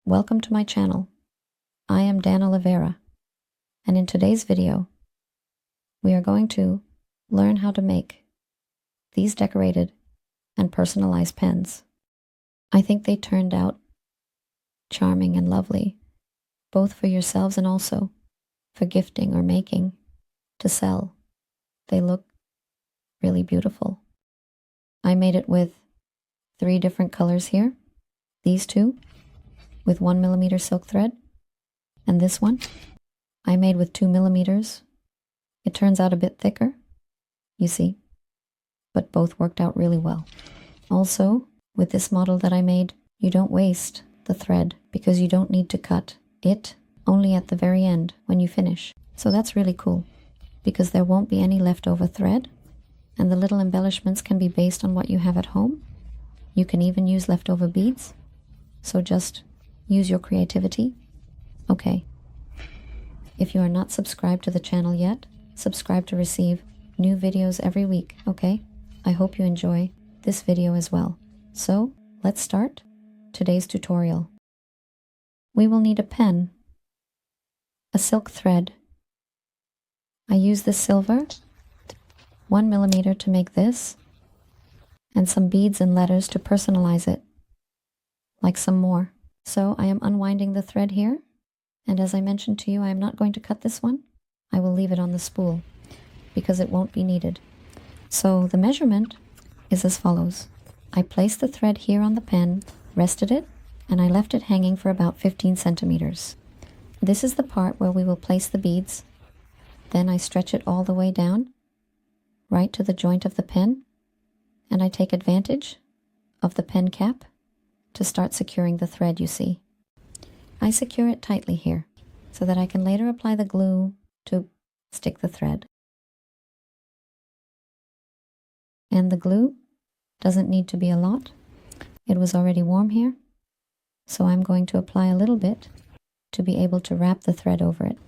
welcome to my channel. I am Dan Oliveira, and in today's video, we are going to learn how to make these decorated and personalized pens. I think they turned out charming and lovely, both for yourselves and also for gifting or making to sell. They look really beautiful. I made it with 3 different colors here. These 2 with 1mm silk thread, and this one I made with 2mm. It turns out a bit thicker, you see, but both worked out really well. Also, with this model that I made, you don't waste the thread because you don't need to cut it only at the very end when you finish. So that's really cool because there won't be any leftover thread, and the little embellishments can be based on what you have at home. You can even use leftover beads, so just use your creativity. Okay, if you are not subscribed to the channel yet, subscribe to receive new videos every week, okay? I hope you enjoy this video as well. So, let's start today's tutorial. We will need a pen, a silk thread. I use this silver, 1mm to make this, and some beads and letters to personalize it, like some more. So I am unwinding the thread here, and as I mentioned to you, I am not going to cut this one. I will leave it on the spool because it won't be needed. So the measurement is as follows. I placed the thread here on the pen, rested it, and I left it hanging for about 15 centimeters. This is the part where we will place the beads. Then I stretch it all the way down, right to the joint of the pen, and I take advantage of the pen cap to start securing the thread, you see. I secure it tightly here so that I can later apply the glue to stick the thread. And the glue doesn't need to be a lot. It was already warm here, so I'm going to apply a little bit to be able to wrap the thread over it.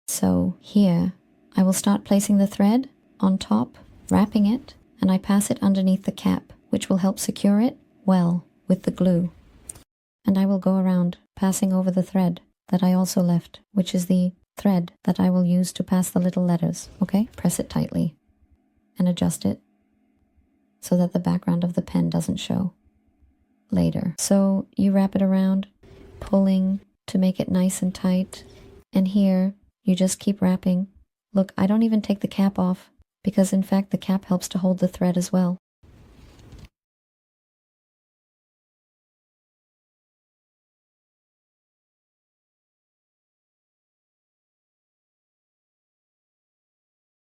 So here, I will start placing the thread on top, wrapping it, and I pass it underneath the cap, which will help secure it well with the glue. And I will go around passing over the thread that I also left, which is the thread that I will use to pass the little letters, okay? Press it tightly and adjust it so that the background of the pen doesn't show later. So you wrap it around, pulling to make it nice and tight, and here you just keep wrapping. Look, I don't even take the cap off because in fact the cap helps to hold the thread as well.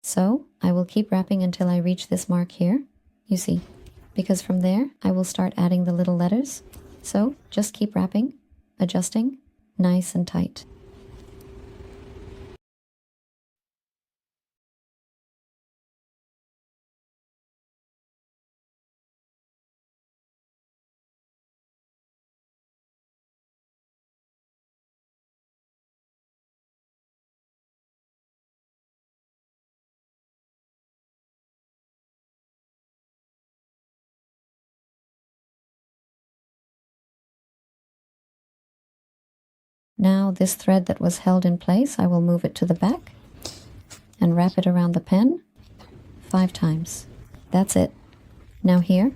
So I will keep wrapping until I reach this mark here, you see, because from there I will start adding the little letters. So just keep wrapping, adjusting, nice and tight. Now this thread that was held in place, I will move it to the back and wrap it around the pen 5 times. That's it. Now here,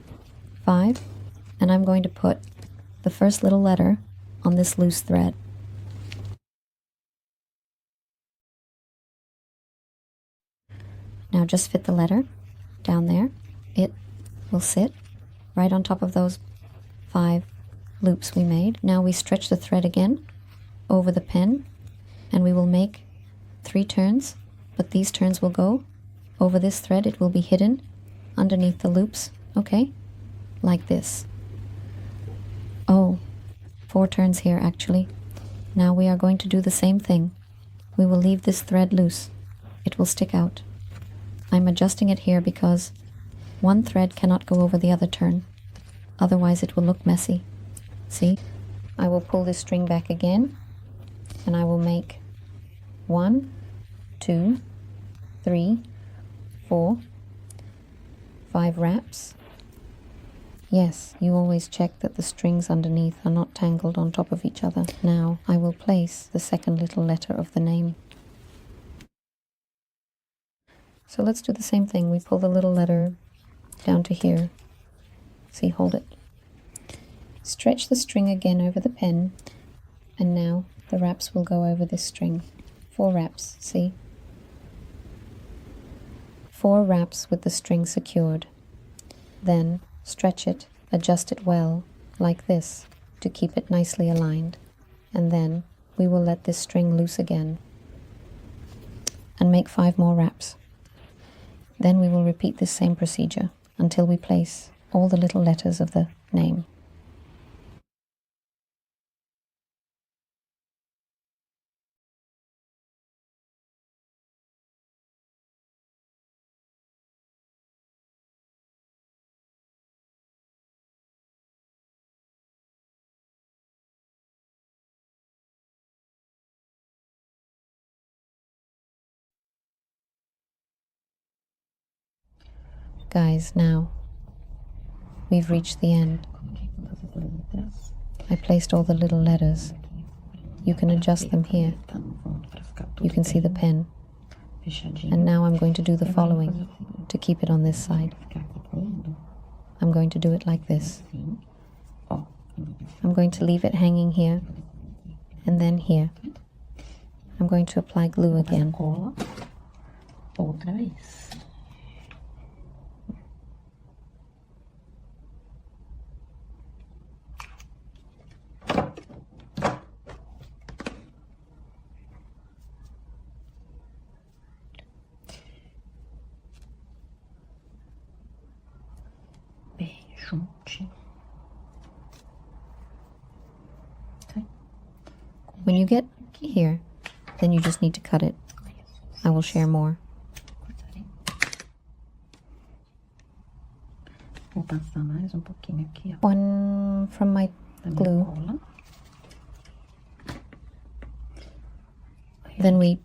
5, and I'm going to put the first little letter on this loose thread. Now just fit the letter down there. It will sit right on top of those 5 loops we made. Now we stretch the thread again over the pen, and we will make 3 turns, but these turns will go over this thread. It will be hidden underneath the loops, okay? Like this. Oh, 4 turns here actually. Now we are going to do the same thing. We will leave this thread loose. It will stick out. I'm adjusting it here because one thread cannot go over the other turn. Otherwise it will look messy. See? I will pull this string back again, and I will make 1, 2, 3, 4, 5 wraps, Yes, you always check that the strings underneath are not tangled on top of each other. Now I will place the second little letter of the name. So let's do the same thing. We pull the little letter down to here. See, hold it. Stretch the string again over the pen, and now the wraps will go over this string. 4 wraps, see? 4 wraps with the string secured. Then stretch it, adjust it well, like this, to keep it nicely aligned. And then we will let this string loose again and make 5 more wraps. Then we will repeat this same procedure until we place all the little letters of the name. Guys, now we've reached the end. I placed all the little letters. You can adjust them here. You can see the pen. And now I'm going to do the following to keep it on this side. I'm going to do it like this. I'm going to leave it hanging here and then here. I'm going to apply glue again. When you get here, then you just need to cut it. I will share more. One from my glue. Then we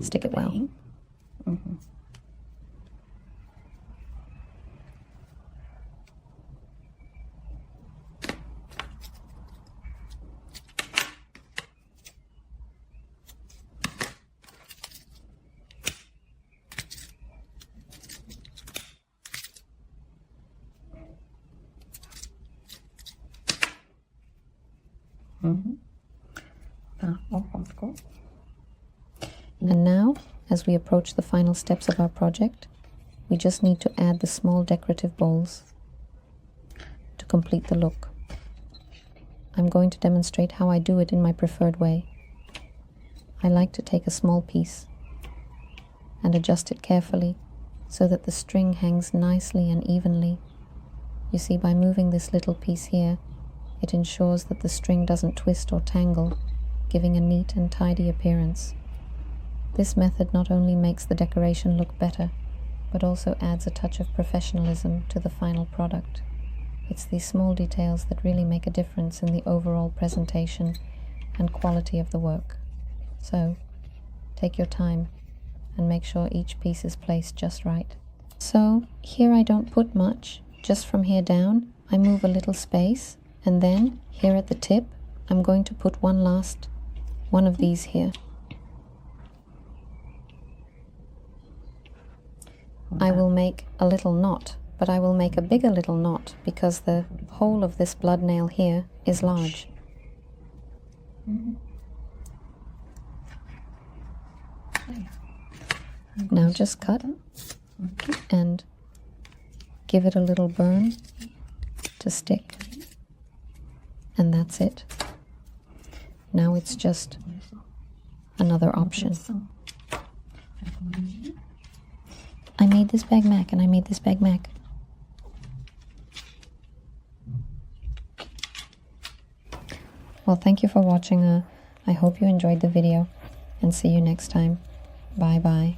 stick it well. And now, as we approach the final steps of our project, we just need to add the small decorative bowls to complete the look. I'm going to demonstrate how I do it in my preferred way. I like to take a small piece and adjust it carefully so that the string hangs nicely and evenly. You see, by moving this little piece here, it ensures that the string doesn't twist or tangle, giving a neat and tidy appearance. This method not only makes the decoration look better, but also adds a touch of professionalism to the final product. It's these small details that really make a difference in the overall presentation and quality of the work. So, take your time and make sure each piece is placed just right. So, here I don't put much. Just from here down, I move a little space, and then, here at the tip, I'm going to put one of these here. I will make a little knot, but I will make a bigger little knot because the hole of this blood nail here is large. Now just cut and give it a little burn to stick. And that's it. Now it's just another option. I made this bag Mac and I made this bag Mac. Well, thank you for watching. I hope you enjoyed the video and see you next time. Bye bye.